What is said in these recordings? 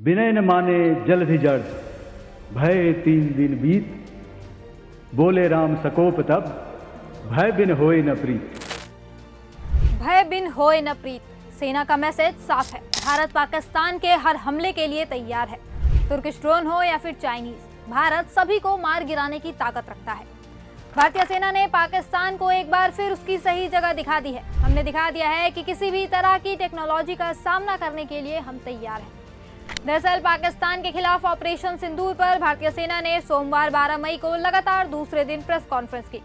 विनय न माने जलधि जड़, भय 3 दिन बीत। बोले राम सकोप तब, भय बिन होए न प्रीत। भय बिन होए न प्रीत, सेना का मैसेज साफ है। भारत पाकिस्तान के हर हमले के लिए तैयार है। तुर्किश ड्रोन हो या फिर चाइनीज, भारत सभी को मार गिराने की ताकत रखता है। भारतीय सेना ने पाकिस्तान को एक बार फिर उसकी सही जगह दिखा दी है। हमने दिखा दिया है कि किसी भी तरह की टेक्नोलॉजी का सामना करने के लिए हम तैयार हैं। दरअसल पाकिस्तान के खिलाफ ऑपरेशन सिंदूर पर भारतीय सेना ने सोमवार 12 मई को लगातार दूसरे दिन प्रेस कॉन्फ्रेंस की।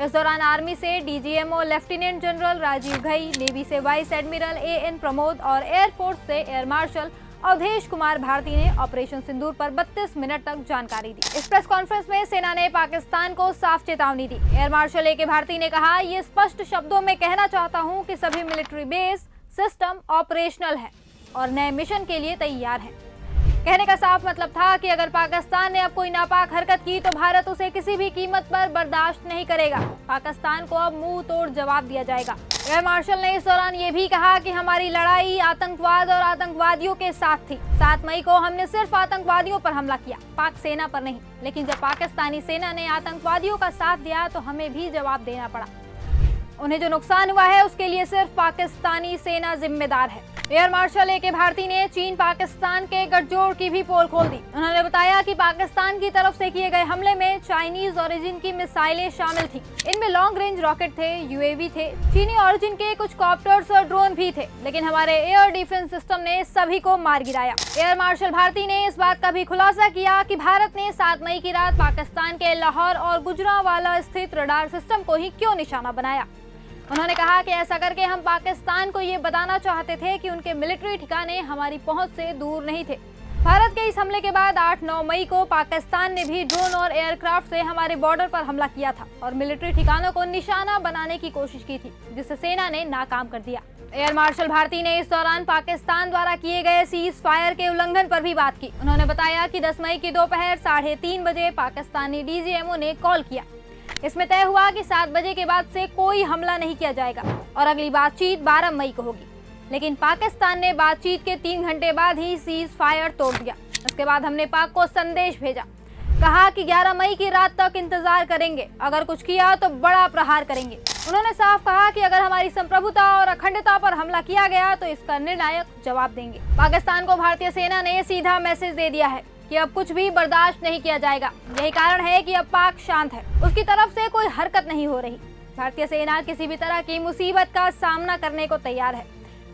इस दौरान आर्मी से DGMO lieutenant general Rajiv Ghai, navy से वाइस एडमिरल एएन प्रमोद और एयरफोर्स से एयर मार्शल अवधेश कुमार भारती ने ऑपरेशन सिंदूर पर 32 मिनट तक जानकारी दी। इस प्रेस कॉन्फ्रेंस में सेना ने पाकिस्तान को साफ चेतावनी दी। एयर मार्शल ए के भारती ने कहा, ये स्पष्ट शब्दों में कहना चाहता हूं कि सभी मिलिट्री बेस सिस्टम ऑपरेशनल है और नए मिशन के लिए तैयार है। कहने का साफ मतलब था कि अगर पाकिस्तान ने अब कोई नापाक हरकत की तो भारत उसे किसी भी कीमत पर बर्दाश्त नहीं करेगा। पाकिस्तान को अब मुंह तोड़ जवाब दिया जाएगा। एयर मार्शल ने इस दौरान ये भी कहा कि हमारी लड़ाई आतंकवाद और आतंकवादियों के साथ थी। 7 मई को हमने सिर्फ आतंकवादियों पर हमला किया, पाक सेना पर नहीं। लेकिन जब पाकिस्तानी सेना ने आतंकवादियों का साथ दिया तो हमें भी जवाब देना पड़ा। उन्हें जो नुकसान हुआ है उसके लिए सिर्फ पाकिस्तानी सेना जिम्मेदार है। एयर मार्शल ए के भारती ने चीन पाकिस्तान के गठजोड़ की भी पोल खोल दी। उन्होंने बताया कि पाकिस्तान की तरफ से किए गए हमले में चाइनीज ओरिजिन की मिसाइलें शामिल थी। इनमें लॉन्ग रेंज रॉकेट थे, यूएवी थे, चीनी ओरिजिन के कुछ कॉप्टर्स और ड्रोन भी थे। लेकिन हमारे एयर डिफेंस सिस्टम ने सभी को मार गिराया। एयर मार्शल भारती ने इस बात का भी खुलासा किया कि भारत ने 7 मई की रात पाकिस्तान के लाहौर और गुजरांवाला स्थित रडार सिस्टम को ही क्यों निशाना बनाया। उन्होंने कहा कि ऐसा करके हम पाकिस्तान को ये बताना चाहते थे कि उनके मिलिट्री ठिकाने हमारी पहुंच से दूर नहीं थे। भारत के इस हमले के बाद 8-9 मई को पाकिस्तान ने भी ड्रोन और एयरक्राफ्ट से हमारे बॉर्डर पर हमला किया था और मिलिट्री ठिकानों को निशाना बनाने की कोशिश की थी, जिसे सेना ने नाकाम कर दिया। एयर मार्शल भारती ने इस दौरान पाकिस्तान द्वारा किए गए सीज फायर के उल्लंघन पर भी बात की। उन्होंने बताया कि 10 मई की दोपहर 3:30 बजे पाकिस्तानी डीजीएमओ ने कॉल किया। इसमें तय हुआ कि 7 बजे के बाद से कोई हमला नहीं किया जाएगा और अगली बातचीत 12 मई को होगी। लेकिन पाकिस्तान ने बातचीत के 3 घंटे बाद ही सीज फायर तोड़ दिया। उसके बाद हमने पाक को संदेश भेजा, कहा कि 11 मई की रात तक इंतजार करेंगे, अगर कुछ किया तो बड़ा प्रहार करेंगे। उन्होंने साफ कहा कि अगर हमारी संप्रभुता और अखंडता पर हमला किया गया तो इसका निर्णायक जवाब देंगे। पाकिस्तान को भारतीय सेना ने सीधा मैसेज दे दिया है कि अब कुछ भी बर्दाश्त नहीं किया जाएगा। यही कारण है कि अब पाक शांत है, उसकी तरफ से कोई हरकत नहीं हो रही। भारतीय सेना किसी भी तरह की मुसीबत का सामना करने को तैयार है,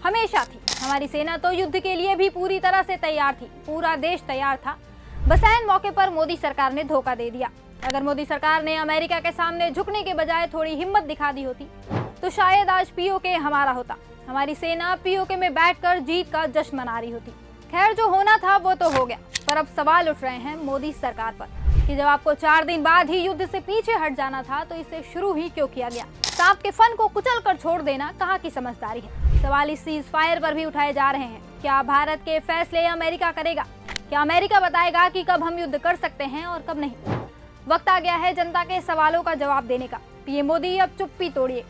हमेशा थी। हमारी सेना तो युद्ध के लिए भी पूरी तरह से तैयार थी, पूरा देश तैयार था। बस ऐन मौके पर मोदी सरकार ने धोखा दे दिया। अगर मोदी सरकार ने अमेरिका के सामने झुकने के बजाय थोड़ी हिम्मत दिखा दी होती तो शायद आज पीओके हमारा होता। हमारी सेना पीओके में बैठकर जीत का जश्न मना रही होती। खैर, जो होना था वो तो हो गया, पर अब सवाल उठ रहे हैं मोदी सरकार पर कि जब आपको 4 दिन बाद ही युद्ध से पीछे हट जाना था तो इसे शुरू ही क्यों किया गया। सांप के फन को कुचल कर छोड़ देना कहाँ की समझदारी है। सवाल इस सीज फायर पर भी उठाए जा रहे हैं। क्या भारत के फैसले अमेरिका करेगा? क्या अमेरिका बताएगा कि कब हम युद्ध कर सकते हैं और कब नहीं? वक्त आ गया है जनता के सवालों का जवाब देने का। पीएम मोदी अब चुप्पी तोड़िए।